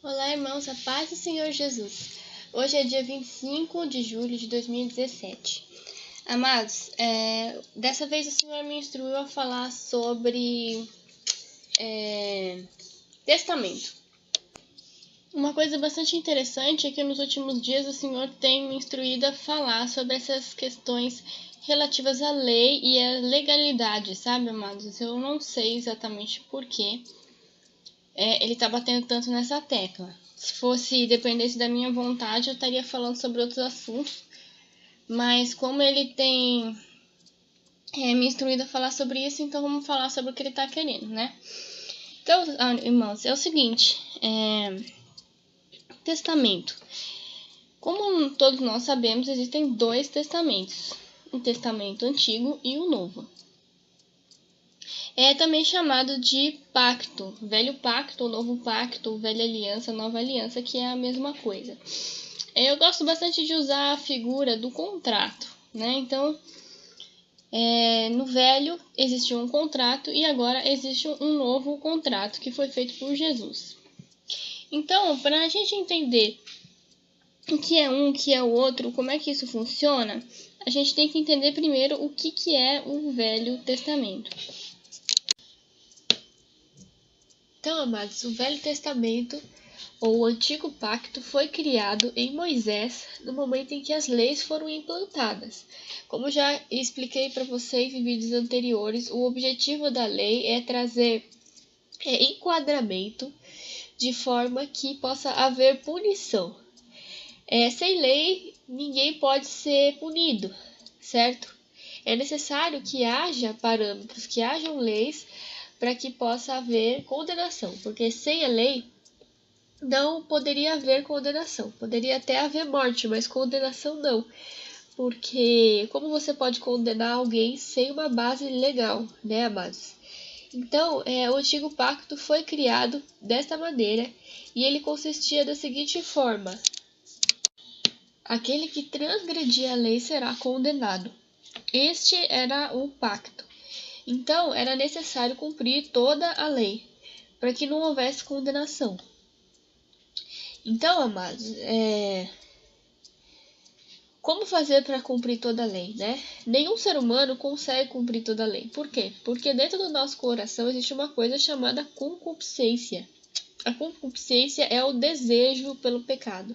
Olá, irmãos, a paz do Senhor Jesus. Hoje é dia 25 de julho de 2017. Amados, dessa vez o Senhor me instruiu a falar sobre testamento. Uma coisa bastante interessante é que nos últimos dias o Senhor tem me instruído a falar sobre essas questões relativas à lei e à legalidade, sabe, amados? Eu não sei exatamente porquê ele está batendo tanto nessa tecla. Se fosse dependesse da minha vontade, eu estaria falando sobre outros assuntos. Mas como ele tem me instruído a falar sobre isso, então vamos falar sobre o que ele está querendo, né? Então, irmãos, é o seguinte, testamento. Como todos nós sabemos, existem dois testamentos, o testamento antigo e o novo. É também chamado de pacto, velho pacto, novo pacto, velha aliança, nova aliança, que é a mesma coisa. Eu gosto bastante de usar a figura do contrato, né? Então, no velho existiu um contrato e agora existe um novo contrato que foi feito por Jesus. Então, para a gente entender o que é um, o que é o outro, como é que isso funciona, a gente tem que entender primeiro o que é o Velho Testamento. Então, amados, o Velho Testamento, ou o Antigo Pacto, foi criado em Moisés no momento em que as leis foram implantadas. Como já expliquei para vocês em vídeos anteriores, o objetivo da lei é trazer enquadramento de forma que possa haver punição. Sem lei, ninguém pode ser punido, certo? É necessário que haja parâmetros, que hajam leis para que possa haver condenação, porque sem a lei não poderia haver condenação. Poderia até haver morte, mas condenação não. Porque como você pode condenar alguém sem uma base legal, né, amados? Então, o Antigo Pacto foi criado desta maneira e ele consistia da seguinte forma: aquele que transgredir a lei será condenado. Este era o pacto. Então, era necessário cumprir toda a lei, para que não houvesse condenação. Então, amados, como fazer para cumprir toda a lei, né? Nenhum ser humano consegue cumprir toda a lei. Por quê? Porque dentro do nosso coração existe uma coisa chamada concupiscência. A concupiscência é o desejo pelo pecado.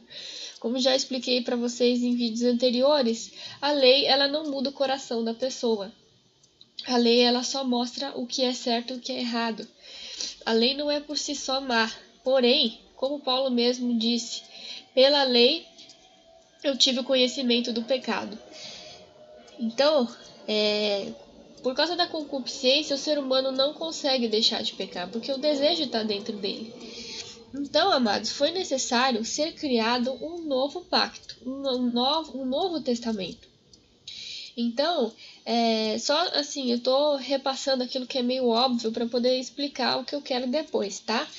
Como já expliquei para vocês em vídeos anteriores, a lei ela não muda o coração da pessoa. A lei ela só mostra o que é certo e o que é errado. A lei não é por si só má. Porém, como Paulo mesmo disse, pela lei eu tive o conhecimento do pecado. Então, por causa da concupiscência, o ser humano não consegue deixar de pecar, porque o desejo está dentro dele. Então, amados, foi necessário ser criado um novo pacto, um novo testamento. Então, só assim, eu tô repassando aquilo que é meio óbvio para poder explicar o que eu quero depois, tá?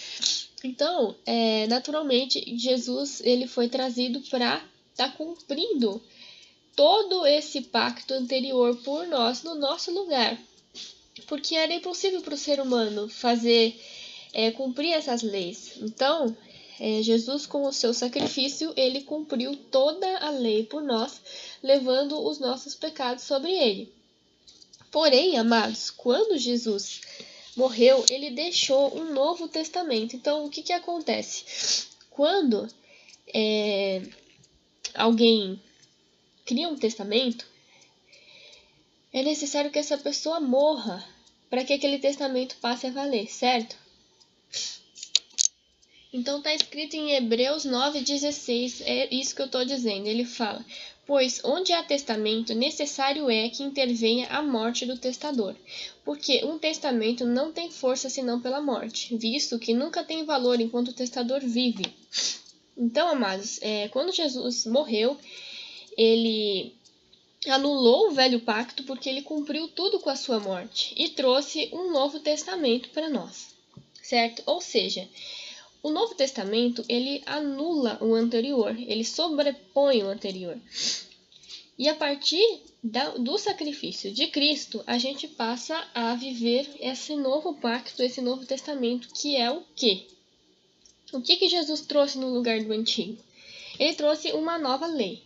Então, naturalmente, Jesus ele foi trazido para estar cumprindo todo esse pacto anterior por nós no nosso lugar. Porque era impossível para o ser humano cumprir essas leis. Então, Jesus, com o seu sacrifício, ele cumpriu toda a lei por nós, levando os nossos pecados sobre ele. Porém, amados, quando Jesus morreu, ele deixou um novo testamento. Então, o que acontece? Quando alguém cria um testamento, é necessário que essa pessoa morra para que aquele testamento passe a valer, certo? Então está escrito em Hebreus 9,16, é isso que eu estou dizendo. Ele fala: pois onde há testamento, necessário é que intervenha a morte do testador, porque um testamento não tem força senão pela morte, visto que nunca tem valor enquanto o testador vive. Então, amados, quando Jesus morreu, ele anulou o velho pacto porque ele cumpriu tudo com a sua morte e trouxe um novo testamento para nós, certo? Ou seja, o Novo Testamento, ele anula o anterior, ele sobrepõe o anterior. E a partir do sacrifício de Cristo, a gente passa a viver esse novo pacto, esse novo testamento, que é o quê? O que Jesus trouxe no lugar do antigo? Ele trouxe uma nova lei.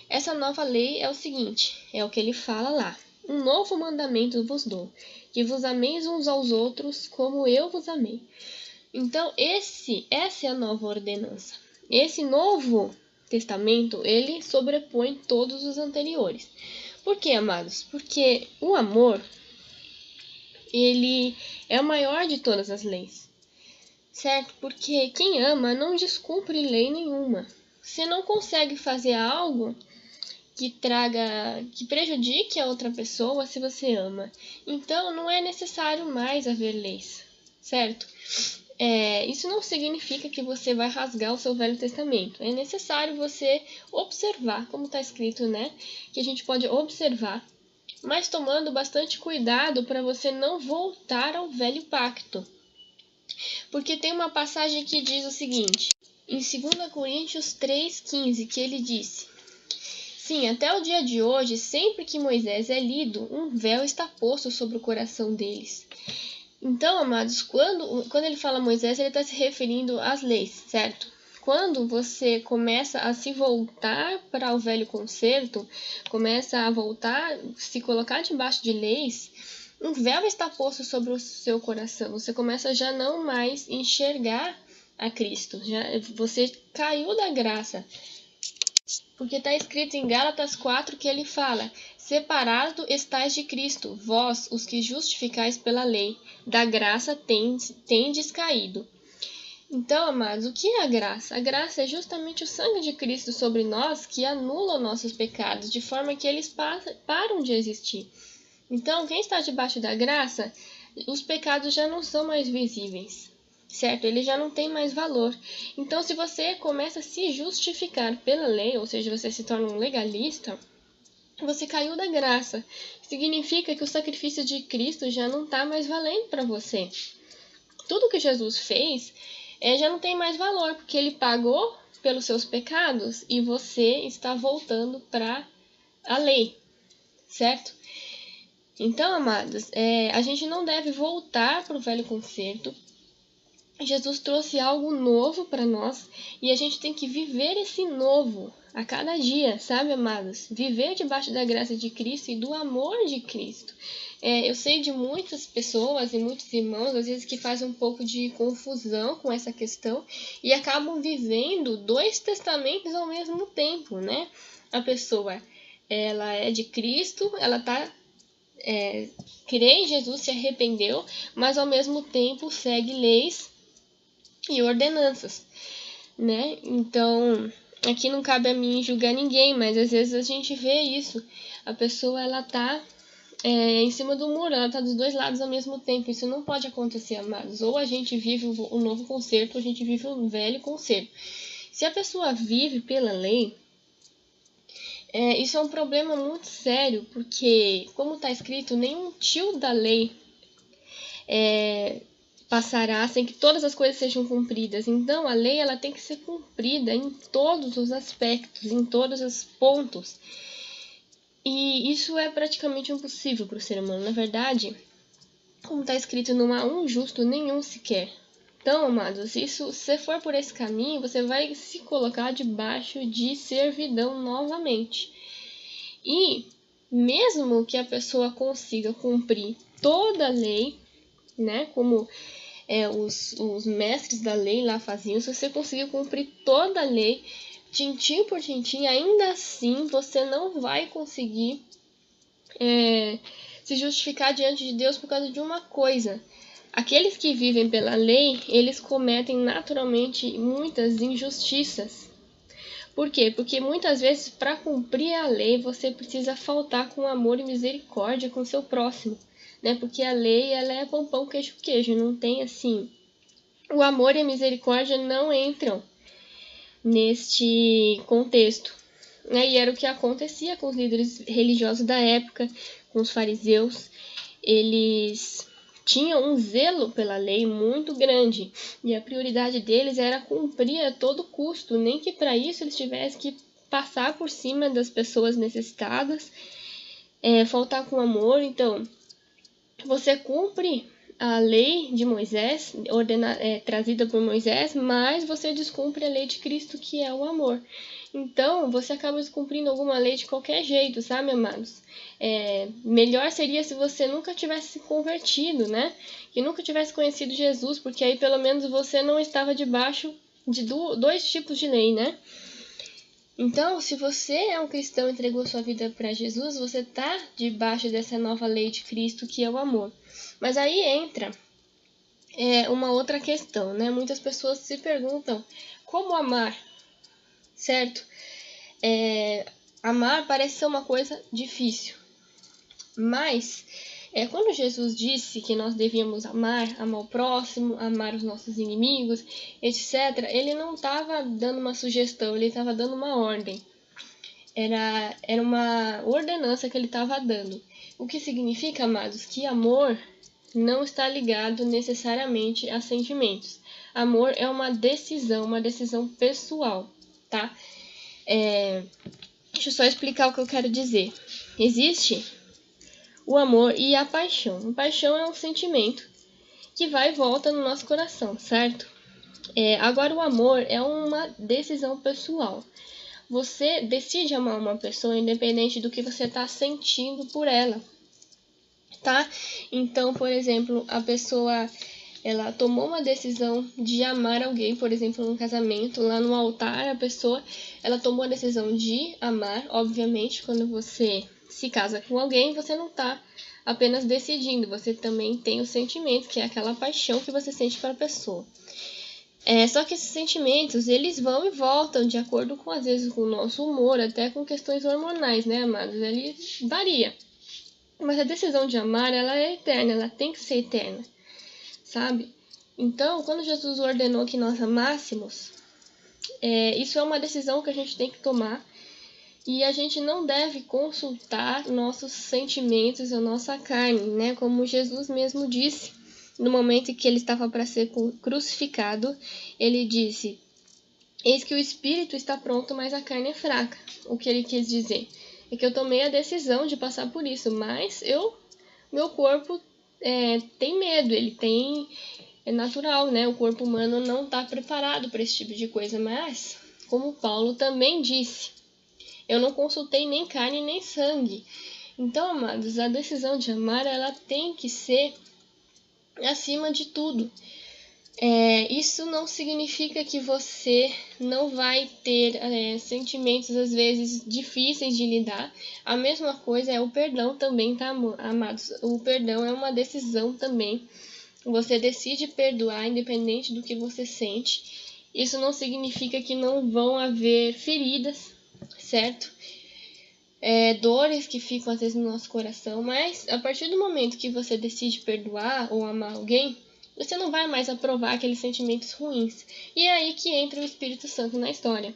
Essa nova lei é o seguinte, é o que ele fala lá. Um novo mandamento vos dou, que vos ameis uns aos outros como eu vos amei. Então, essa é a nova ordenança. Esse novo testamento, ele sobrepõe todos os anteriores. Por quê, amados? Porque o amor, ele é o maior de todas as leis, certo? Porque quem ama não descumpre lei nenhuma. Você não consegue fazer algo que prejudique a outra pessoa se você ama. Então, não é necessário mais haver leis, certo? Isso não significa que você vai rasgar o seu Velho Testamento. É necessário você observar, como está escrito, né? Que a gente pode observar, mas tomando bastante cuidado para você não voltar ao velho pacto. Porque tem uma passagem que diz o seguinte, em 2 Coríntios 3,15, que ele disse: sim, até o dia de hoje, sempre que Moisés é lido, um véu está posto sobre o coração deles. Então, amados, quando ele fala Moisés, ele está se referindo às leis, certo? Quando você começa a se voltar para o velho concerto, começa a voltar, se colocar debaixo de leis, um véu está posto sobre o seu coração. Você começa a já não mais enxergar a Cristo. Você caiu da graça. Porque está escrito em Gálatas 4 que ele fala: separado estais de Cristo, vós, os que justificais pela lei, da graça tendes caído. Então, amados, o que é a graça? A graça é justamente o sangue de Cristo sobre nós que anula nossos pecados, de forma que eles param de existir. Então, quem está debaixo da graça, os pecados já não são mais visíveis, certo? Ele já não tem mais valor. Então, se você começa a se justificar pela lei, ou seja, você se torna um legalista, você caiu da graça. Significa que o sacrifício de Cristo já não está mais valendo para você. Tudo que Jesus fez já não tem mais valor, porque ele pagou pelos seus pecados e você está voltando para a lei, certo? Então, amados, a gente não deve voltar para o velho concerto. Jesus trouxe algo novo para nós e a gente tem que viver esse novo a cada dia, sabe, amados? Viver debaixo da graça de Cristo e do amor de Cristo. Eu sei de muitas pessoas e muitos irmãos, às vezes, que fazem um pouco de confusão com essa questão e acabam vivendo 2 testamentos ao mesmo tempo, né? A pessoa, ela é de Cristo, ela crê em Jesus, se arrependeu, mas ao mesmo tempo segue leis e ordenanças, né? Então, aqui não cabe a mim julgar ninguém, mas às vezes a gente vê isso. A pessoa, ela tá em cima do muro, ela tá dos 2 lados ao mesmo tempo. Isso não pode acontecer, amados. Ou a gente vive o novo concerto, ou a gente vive o velho concerto. Se a pessoa vive pela lei, isso é um problema muito sério, porque, como está escrito, nenhum tio da lei passará sem que todas as coisas sejam cumpridas. Então, a lei ela tem que ser cumprida em todos os aspectos, em todos os pontos. E isso é praticamente impossível para o ser humano. Na verdade, como está escrito, não há um justo nenhum sequer. Então, amados, se você for por esse caminho, você vai se colocar debaixo de servidão novamente. E mesmo que a pessoa consiga cumprir toda a lei, né, como os mestres da lei lá faziam, se você conseguir cumprir toda a lei, tintim por tintim, ainda assim você não vai conseguir se justificar diante de Deus por causa de uma coisa. Aqueles que vivem pela lei, eles cometem naturalmente muitas injustiças. Por quê? Porque muitas vezes, para cumprir a lei, você precisa faltar com amor e misericórdia com o seu próximo, né? Porque a lei, ela é pão, queijo, queijo. Não tem assim... O amor e a misericórdia não entram neste contexto. E era o que acontecia com os líderes religiosos da época, com os fariseus. Eles tinham um zelo pela lei muito grande, e a prioridade deles era cumprir a todo custo, nem que para isso eles tivessem que passar por cima das pessoas necessitadas, faltar com amor. Então, você cumpre a lei de Moisés, trazida por Moisés, mais você descumpre a lei de Cristo, que é o amor. Então, você acaba descumprindo alguma lei de qualquer jeito, sabe, amados? Melhor seria se você nunca tivesse se convertido, né? Que nunca tivesse conhecido Jesus, porque aí pelo menos você não estava debaixo de dois tipos de lei, né? Então, se você é um cristão e entregou sua vida para Jesus, você está debaixo dessa nova lei de Cristo, que é o amor. Mas aí entra uma outra questão, né? Muitas pessoas se perguntam como amar, certo? Amar parece ser uma coisa difícil, mas quando Jesus disse que nós devíamos amar o próximo, amar os nossos inimigos, etc., ele não estava dando uma sugestão, ele estava dando uma ordem. Era uma ordenança que ele estava dando. O que significa, amados, que amor não está ligado necessariamente a sentimentos. Amor é uma decisão pessoal, tá? Deixa eu só explicar o que eu quero dizer. Existe o amor e a paixão. A paixão é um sentimento que vai e volta no nosso coração, certo? Agora, o amor é uma decisão pessoal. Você decide amar uma pessoa independente do que você está sentindo por ela, tá? Então, por exemplo, a pessoa ela tomou uma decisão de amar alguém, por exemplo, num casamento, lá no altar, a pessoa ela tomou a decisão de amar. Obviamente, quando você se casa com alguém, você não está apenas decidindo, você também tem o sentimento, que é aquela paixão que você sente para a pessoa. Só que esses sentimentos, eles vão e voltam de acordo com, às vezes, com o nosso humor, até com questões hormonais, né, amados? Ele varia. Mas a decisão de amar, ela é eterna, ela tem que ser eterna, sabe? Então, quando Jesus ordenou que nós amássemos, isso é uma decisão que a gente tem que tomar, e a gente não deve consultar nossos sentimentos, a nossa carne, né? Como Jesus mesmo disse, no momento em que ele estava para ser crucificado, ele disse: eis que o espírito está pronto, mas a carne é fraca. O que ele quis dizer é que eu tomei a decisão de passar por isso, mas meu corpo tem medo, é natural, né? O corpo humano não está preparado para esse tipo de coisa, mas, como Paulo também disse, eu não consultei nem carne nem sangue. Então, amados, a decisão de amar, ela tem que ser acima de tudo. Isso não significa que você não vai ter sentimentos, às vezes, difíceis de lidar. A mesma coisa é o perdão também, tá, amados? O perdão é uma decisão também. Você decide perdoar, independente do que você sente. Isso não significa que não vão haver feridas, certo? Dores que ficam, às vezes, no nosso coração. Mas, a partir do momento que você decide perdoar ou amar alguém, você não vai mais aprovar aqueles sentimentos ruins. E é aí que entra o Espírito Santo na história.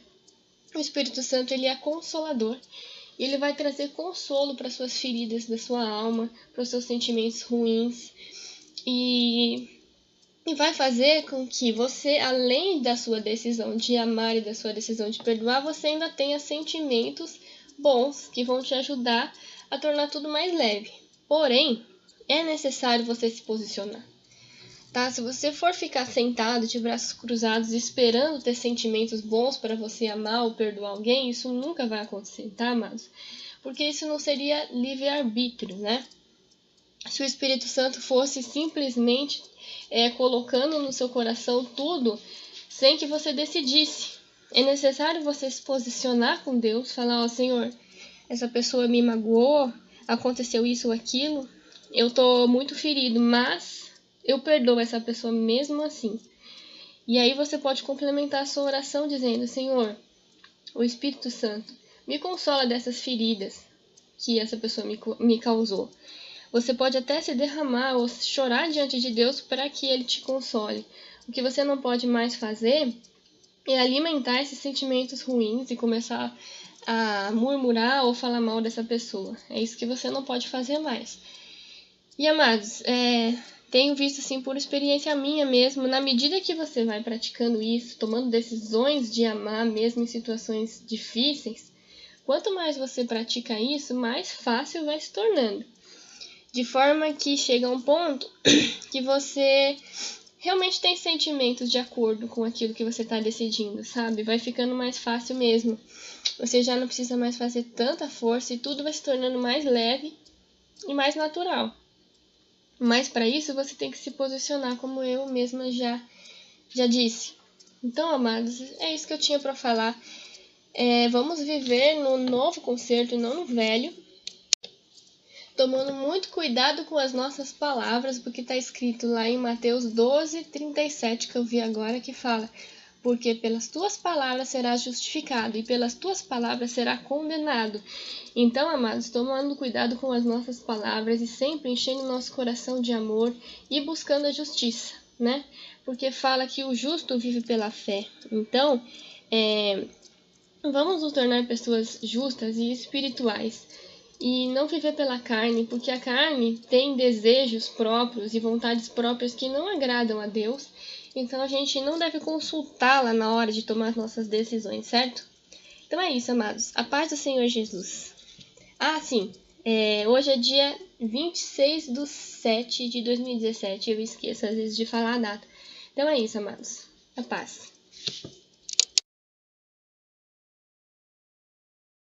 O Espírito Santo, ele é consolador. Ele vai trazer consolo para suas feridas da sua alma, para os seus sentimentos ruins. E vai fazer com que você, além da sua decisão de amar e da sua decisão de perdoar, você ainda tenha sentimentos bons que vão te ajudar a tornar tudo mais leve. Porém, é necessário você se posicionar. Tá? Se você for ficar sentado de braços cruzados esperando ter sentimentos bons para você amar ou perdoar alguém, isso nunca vai acontecer, tá, amados? Porque isso não seria livre-arbítrio, né? Se o Espírito Santo fosse simplesmente colocando no seu coração tudo sem que você decidisse. É necessário você se posicionar com Deus, falar: ó, Senhor, essa pessoa me magoou, aconteceu isso ou aquilo, eu tô muito ferido, mas eu perdoo essa pessoa mesmo assim. E aí você pode complementar a sua oração dizendo: Senhor, o Espírito Santo, me consola dessas feridas que essa pessoa me causou. Você pode até se derramar ou chorar diante de Deus para que Ele te console. O que você não pode mais fazer é alimentar esses sentimentos ruins e começar a murmurar ou falar mal dessa pessoa. É isso que você não pode fazer mais. E, amados, tenho visto assim por experiência minha mesmo, na medida que você vai praticando isso, tomando decisões de amar mesmo em situações difíceis, quanto mais você pratica isso, mais fácil vai se tornando. de forma que chega a um ponto que você realmente tem sentimentos de acordo com aquilo que você está decidindo, sabe? Vai ficando mais fácil mesmo. Você já não precisa mais fazer tanta força e tudo vai se tornando mais leve e mais natural. Mas para isso você tem que se posicionar, como eu mesma já disse. Então, amados, é isso que eu tinha para falar. Vamos viver no novo concerto e não no velho, tomando muito cuidado com as nossas palavras, porque está escrito lá em Mateus 12:37, que eu vi agora, que fala: porque pelas tuas palavras serás justificado, e pelas tuas palavras será condenado. Então, amados, tomando cuidado com as nossas palavras e sempre enchendo nosso coração de amor e buscando a justiça, né? Porque fala que o justo vive pela fé. Então, vamos nos tornar pessoas justas e espirituais. E não viver pela carne, porque a carne tem desejos próprios e vontades próprias que não agradam a Deus. Então a gente não deve consultá-la na hora de tomar nossas decisões, certo? Então é isso, amados. A paz do Senhor Jesus. Ah, sim. Hoje é dia 26/7 de 2017. Eu esqueço às vezes de falar a data. Então é isso, amados. A paz.